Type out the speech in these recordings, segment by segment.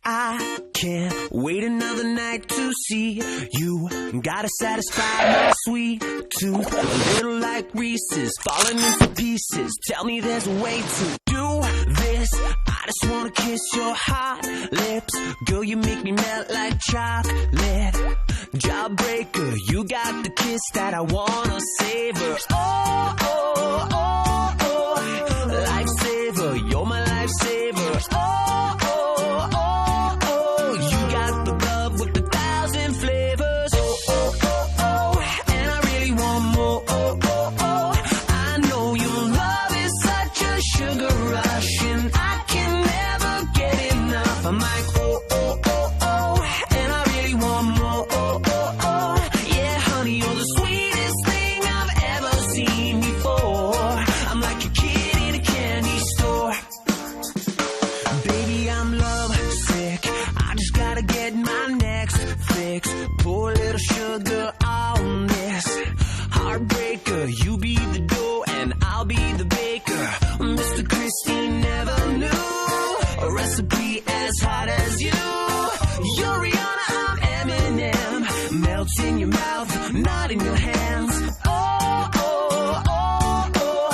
I can't wait another night to see you. Gotta satisfy my sweet tooth. A little like Reese's, falling into pieces. Tell me there's a way to do this. I just wanna kiss your hot lips. Girl, you make me melt like chocolate. Jawbreaker, you got the kiss that I wanna savor. Oh, oh, oh, oh, lifesaver, you're my lifesaver. Oh, oh, oh, oh, you got the love with 1,000 flavors. Oh, oh, oh, oh, and I really want more. Oh, oh, oh, I know your love is such a sugar rush, and I can never get enough. I'm like, oh, oh, oh, oh, and I really want more. Oh, oh, oh, yeah, honey, you're the sweetest thing I've ever seen before. I'm like a kid in a candy store. Baby, I'm love sick. I just gotta get my next fix. Pour a little sugar on this. Heartbreaker, you be the dough and I'll be the baker. Mr. Christie never knew a recipe as hot as you. You're Rihanna, I'm Eminem. Melts in your mouth, not in your hands. Oh, oh, oh, oh,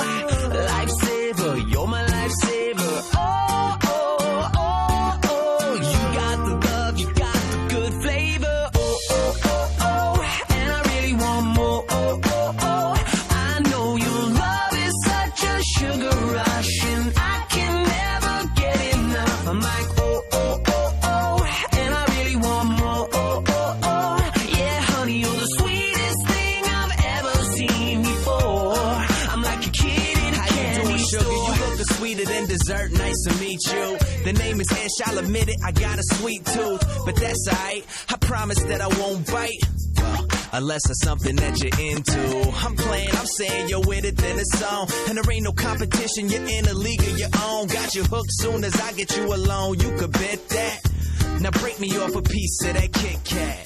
lifesaver, you're my lifesaver. Oh, oh, oh, oh, you got the love, you got the good flavor. Oh, oh, oh, oh, and I really want more. Oh, oh, oh, I know your love is such a sugar rush, and I can never get enough. I'm like, oh, oh, oh, oh, and I really want more. Oh, oh, oh, yeah, honey, you're the sweetest thing I've ever seen before. I'm like a kid in a candy Sugar, store. you look sweeter than dessert. Nice to meet you. The name is Ish, I'll admit it, I got a sweet tooth, but that's alright. I promise that I won't bite. Unless it's something that you're into. I'm playing, I'm saying you're with it, then it's on. And there ain't no competition, you're in a league of your own. Got you hooked soon as I get you alone, you could bet that. Now break me off a piece of that Kit Kat.